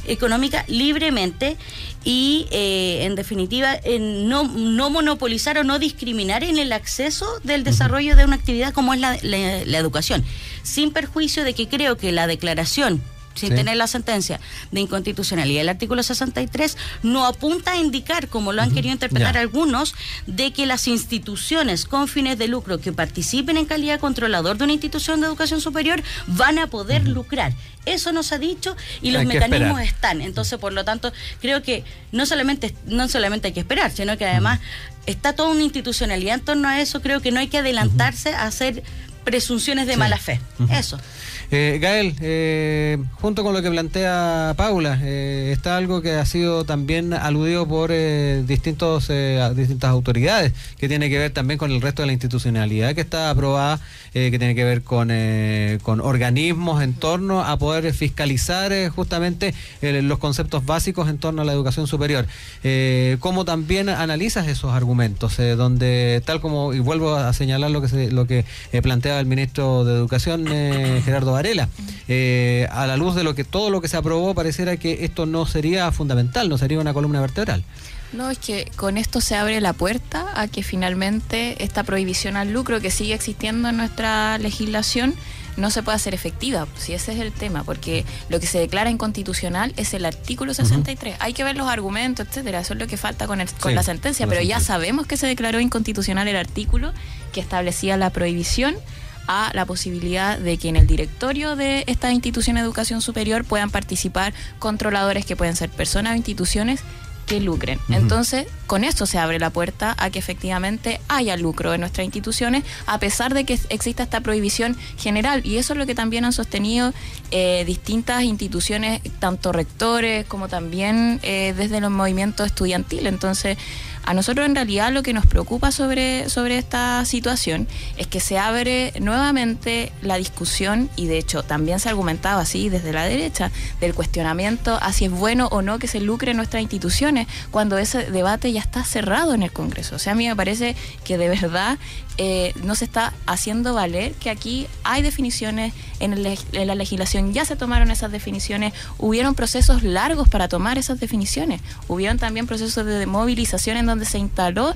económica libremente y en definitiva no monopolizar o no discriminar en el acceso del desarrollo de una actividad como es la educación, sin perjuicio de que creo que la declaración, sin tener la sentencia de inconstitucionalidad, el artículo 63 no apunta a indicar, como lo han querido interpretar algunos, de que las instituciones con fines de lucro que participen en calidad de controlador de una institución de educación superior van a poder lucrar. Eso nos ha dicho y los mecanismos están. Entonces, por lo tanto, creo que no solamente hay que esperar, sino que además está toda una institucionalidad en torno a eso. Creo que no hay que adelantarse a hacer presunciones de mala fe. Eso. Gael, junto con lo que plantea Paula, está algo que ha sido también aludido por distintas autoridades, que tiene que ver también con el resto de la institucionalidad que está aprobada, que tiene que ver con organismos en torno a poder fiscalizar justamente los conceptos básicos en torno a la educación superior. ¿Cómo también analizas esos argumentos? Donde, tal como, y vuelvo a señalar lo que planteaba el ministro de Educación, Gerardo Varela, a la luz de todo lo que se aprobó, pareciera que esto no sería fundamental, no sería una columna vertebral. No, es que con esto se abre la puerta a que finalmente esta prohibición al lucro que sigue existiendo en nuestra legislación no se pueda hacer efectiva, si ese es el tema, porque lo que se declara inconstitucional es el artículo 63. Hay que ver los argumentos, etcétera, eso es lo que falta con la sentencia, pero ya sabemos que se declaró inconstitucional el artículo que establecía la prohibición a la posibilidad de que en el directorio de esta institución de educación superior puedan participar controladores que pueden ser personas o instituciones que lucren. Entonces, con esto se abre la puerta a que efectivamente haya lucro en nuestras instituciones, a pesar de que exista esta prohibición general. Y eso es lo que también han sostenido distintas instituciones, tanto rectores como también desde los movimientos estudiantiles. Entonces, a nosotros en realidad lo que nos preocupa sobre esta situación es que se abre nuevamente la discusión, y de hecho también se ha argumentado así desde la derecha, del cuestionamiento a si es bueno o no que se lucre en nuestras instituciones, cuando ese debate ya está cerrado en el Congreso. O sea, a mí me parece que de verdad no se está haciendo valer que aquí hay definiciones en la legislación, ya se tomaron esas definiciones, hubieron procesos largos para tomar esas definiciones, hubieron también procesos de movilización en donde se instaló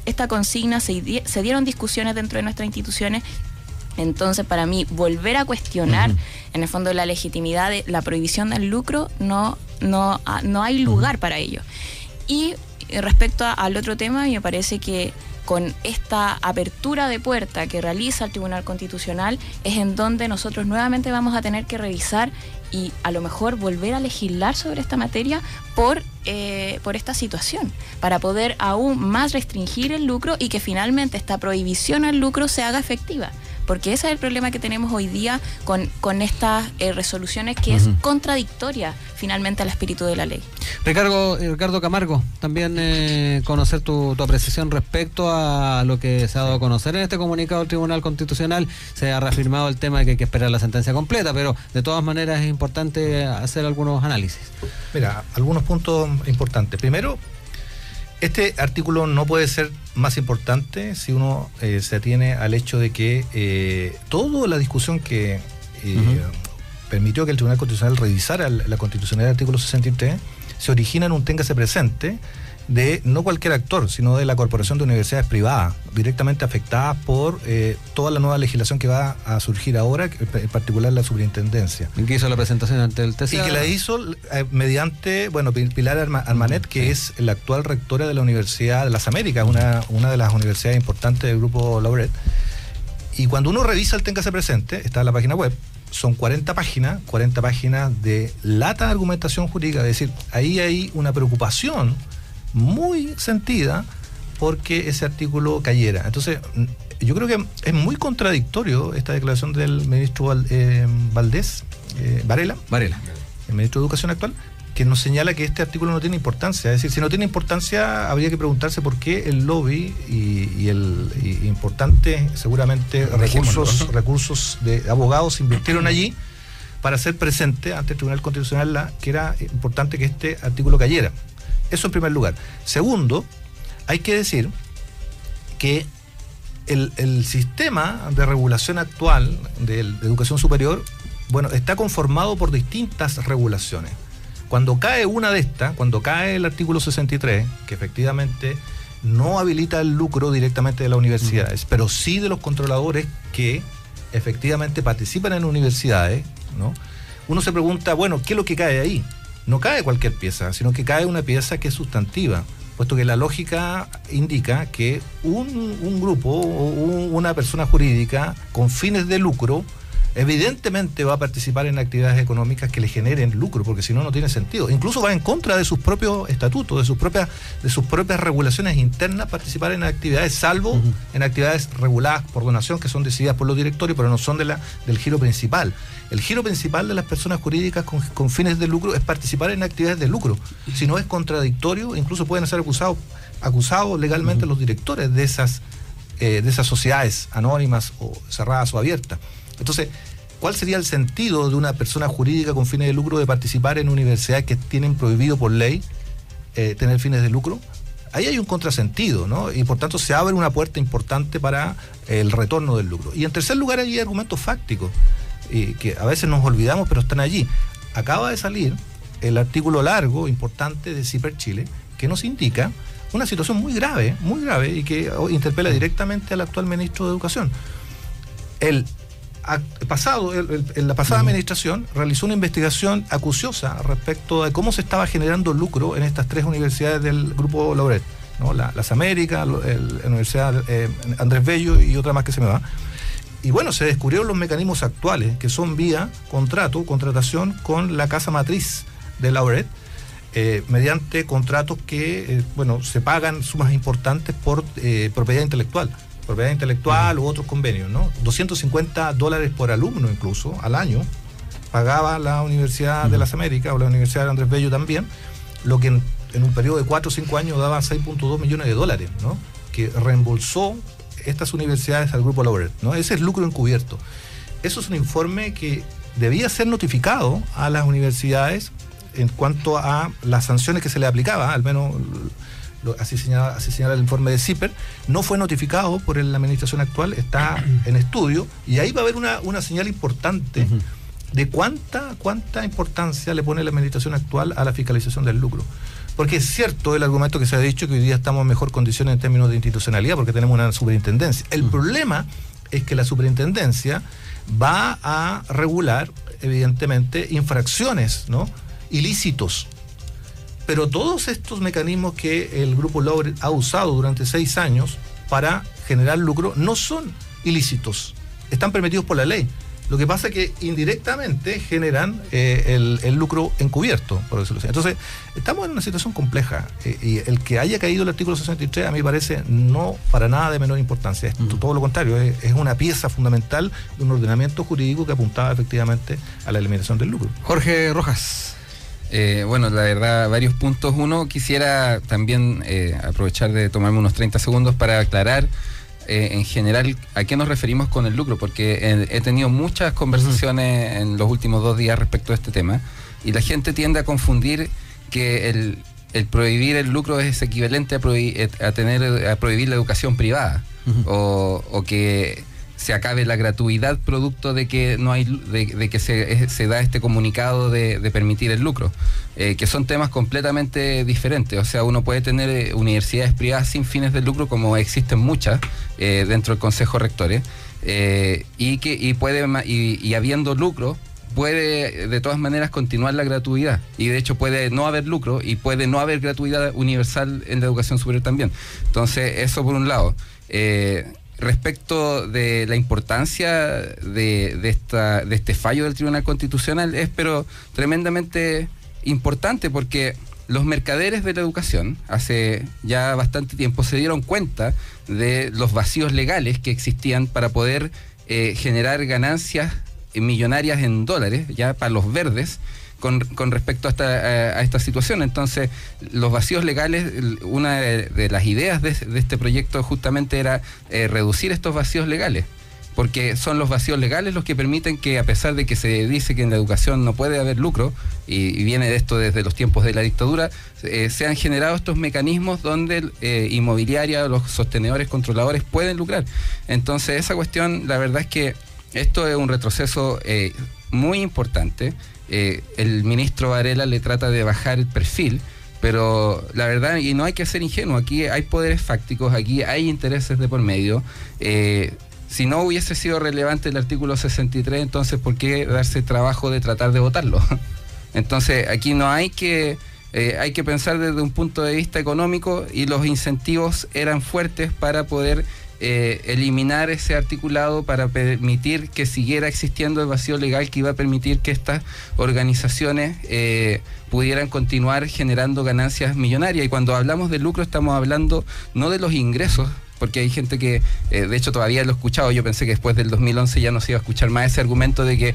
esta consigna, se dieron discusiones dentro de nuestras instituciones. Entonces, para mí, volver a cuestionar, en el fondo, la legitimidad de la prohibición del lucro, no hay lugar para ello. Y respecto al otro tema, me parece que con esta apertura de puerta que realiza el Tribunal Constitucional es en donde nosotros nuevamente vamos a tener que revisar y a lo mejor volver a legislar sobre esta materia por esta situación, para poder aún más restringir el lucro y que finalmente esta prohibición al lucro se haga efectiva. Porque ese es el problema que tenemos hoy día con estas resoluciones, que es contradictoria finalmente al espíritu de la ley. Ricardo Camargo, también conocer tu apreciación respecto a lo que se ha dado a conocer en este comunicado del Tribunal Constitucional. Se ha reafirmado el tema de que hay que esperar la sentencia completa, pero de todas maneras es importante hacer algunos análisis. Mira, algunos puntos importantes. Primero, este artículo no puede ser más importante si uno se atiene al hecho de que toda la discusión que permitió que el Tribunal Constitucional revisara la constitucionalidad del artículo 63 se origina en un téngase presente de no cualquier actor, sino de la Corporación de Universidades Privadas, directamente afectadas por toda la nueva legislación que va a surgir ahora, en particular la superintendencia. ¿Que hizo la presentación ante el TCA? Y que la hizo mediante, Pilar Armanet, que es la actual rectora de la Universidad de las Américas, una de las universidades importantes del grupo Laureate. Y cuando uno revisa el téngase presente, está en la página web, son 40 páginas de lata de argumentación jurídica, es decir, ahí hay una preocupación muy sentida porque ese artículo cayera. Entonces, yo creo que es muy contradictorio esta declaración del ministro Varela, el ministro de Educación actual, que nos señala que este artículo no tiene importancia. Es decir, si no tiene importancia, habría que preguntarse por qué el lobby y importantes, seguramente, recursos de abogados se invirtieron allí para hacer presente ante el Tribunal Constitucional que era importante que este artículo cayera. Eso en primer lugar. Segundo, hay que decir que el sistema de regulación actual de educación superior, bueno, está conformado por distintas regulaciones. Cuando cae una de estas, cuando cae el artículo 63, que efectivamente no habilita el lucro directamente de las universidades, pero sí de los controladores que efectivamente participan en universidades, ¿no? Uno se pregunta, bueno, ¿qué es lo que cae ahí? No cae cualquier pieza, sino que cae una pieza que es sustantiva, puesto que la lógica indica que un grupo o una persona jurídica con fines de lucro evidentemente va a participar en actividades económicas que le generen lucro, porque si no, no tiene sentido. Incluso va en contra de sus propios estatutos, de sus propias regulaciones internas, participar en actividades, salvo en actividades reguladas por donación, que son decididas por los directorios, pero no son del giro principal. El giro principal de las personas jurídicas con fines de lucro es participar en actividades de lucro. Si no, es contradictorio, incluso pueden ser acusados legalmente los directores de esas sociedades anónimas o cerradas o abiertas. Entonces, ¿cuál sería el sentido de una persona jurídica con fines de lucro de participar en universidades que tienen prohibido por ley tener fines de lucro? Ahí hay un contrasentido, ¿no? Y por tanto se abre una puerta importante para el retorno del lucro. Y en tercer lugar hay argumentos fácticos, que a veces nos olvidamos, pero están allí. Acaba de salir el artículo largo, importante de CIPER Chile, que nos indica una situación muy grave, y que interpela directamente al actual ministro de Educación. En la pasada administración realizó una investigación acuciosa respecto de cómo se estaba generando lucro en estas tres universidades del Grupo Lauret, ¿no? Las Américas, la Universidad Andrés Bello y otra más que se me va. Y bueno, se descubrieron los mecanismos actuales, que son vía contratación con la casa matriz de Lauret, mediante contratos que, se pagan sumas importantes por propiedad intelectual u otros convenios, ¿no? $250 por alumno incluso al año pagaba la Universidad de las Américas o la Universidad de Andrés Bello también, lo que en un periodo de 4 o 5 años daba $6.2 millones, ¿no? Que reembolsó estas universidades al Grupo Lauret, ¿no? Ese es lucro encubierto. Eso es un informe que debía ser notificado a las universidades en cuanto a las sanciones que se le aplicaba, al menos así señala el informe de CIPER. No fue notificado por la administración actual, está en estudio, y ahí va a haber una señal importante de cuánta importancia le pone la administración actual a la fiscalización del lucro. Porque es cierto el argumento que se ha dicho, que hoy día estamos en mejor condición en términos de institucionalidad porque tenemos una superintendencia. El problema es que la superintendencia va a regular, evidentemente, infracciones, ¿no? Ilícitos. Pero todos estos mecanismos que el Grupo Lauret ha usado durante 6 años para generar lucro no son ilícitos, están permitidos por la ley. Lo que pasa es que indirectamente generan el lucro encubierto, por decirlo así. Entonces, estamos en una situación compleja, y el que haya caído el artículo 63 a mí parece no para nada de menor importancia. Es todo lo contrario, es una pieza fundamental de un ordenamiento jurídico que apuntaba efectivamente a la eliminación del lucro. Jorge Rojas. La verdad, varios puntos. Uno, quisiera también aprovechar de tomarme unos 30 segundos para aclarar en general a qué nos referimos con el lucro, porque he tenido muchas conversaciones en los últimos 2 días respecto a este tema, y la gente tiende a confundir que el prohibir el lucro es equivalente a prohibir la educación privada, o que se acabe la gratuidad producto de que no hay de que se da este comunicado de permitir el lucro, que son temas completamente diferentes. O sea, uno puede tener universidades privadas sin fines de lucro, como existen muchas dentro del Consejo de Rectores, y habiendo lucro puede de todas maneras continuar la gratuidad, y de hecho puede no haber lucro y puede no haber gratuidad universal en la educación superior también. Entonces, eso por un lado. Respecto de la importancia de este fallo del Tribunal Constitucional, es pero tremendamente importante, porque los mercaderes de la educación, hace ya bastante tiempo, se dieron cuenta de los vacíos legales que existían para poder generar ganancias millonarias en dólares, ya para los verdes, con respecto a esta situación. Entonces, los vacíos legales, una de las ideas de este proyecto justamente era reducir estos vacíos legales, porque son los vacíos legales los que permiten que, a pesar de que se dice que en la educación no puede haber lucro, y viene de esto desde los tiempos de la dictadura, se han generado estos mecanismos donde inmobiliaria o los sostenedores controladores pueden lucrar. Entonces, esa cuestión, la verdad es que esto es un retroceso muy importante. El ministro Varela le trata de bajar el perfil, pero la verdad, y no hay que ser ingenuo, aquí hay poderes fácticos, aquí hay intereses de por medio. Si no hubiese sido relevante el artículo 63, entonces ¿por qué darse trabajo de tratar de votarlo? Entonces aquí no hay que pensar desde un punto de vista económico, y los incentivos eran fuertes para poder eliminar ese articulado, para permitir que siguiera existiendo el vacío legal que iba a permitir que estas organizaciones pudieran continuar generando ganancias millonarias. Y cuando hablamos de lucro estamos hablando no de los ingresos, porque hay gente que, de hecho todavía lo he escuchado, yo pensé que después del 2011 ya no se iba a escuchar más ese argumento de que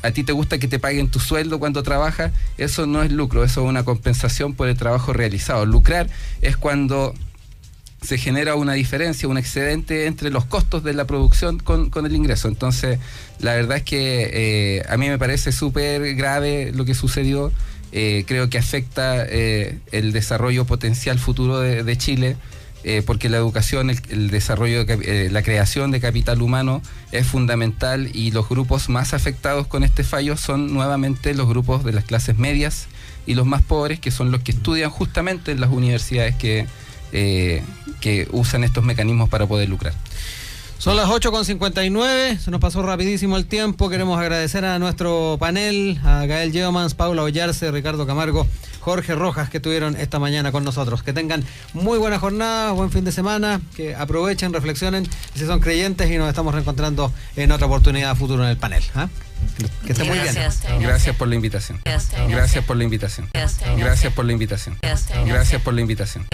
a ti te gusta que te paguen tu sueldo cuando trabajas. Eso no es lucro, eso es una compensación por el trabajo realizado. Lucrar es cuando se genera una diferencia, un excedente entre los costos de la producción con el ingreso. Entonces, la verdad es que a mí me parece súper grave lo que sucedió. Creo que afecta el desarrollo potencial futuro de Chile, porque la educación, el desarrollo, la creación de capital humano es fundamental, y los grupos más afectados con este fallo son nuevamente los grupos de las clases medias y los más pobres, que son los que estudian justamente en las universidades que usan estos mecanismos para poder lucrar. Son las 8:59, se nos pasó rapidísimo el tiempo. Queremos agradecer a nuestro panel, a Gael Yeomans, Paula Ollarse, Ricardo Camargo, Jorge Rojas, que estuvieron esta mañana con nosotros. Que tengan muy buena jornada, buen fin de semana, que aprovechen, reflexionen, si son creyentes, y nos estamos reencontrando en otra oportunidad futuro en el panel. Que estén muy bien. Gracias por la invitación. Gracias por la invitación. Gracias por la invitación. Gracias por la invitación.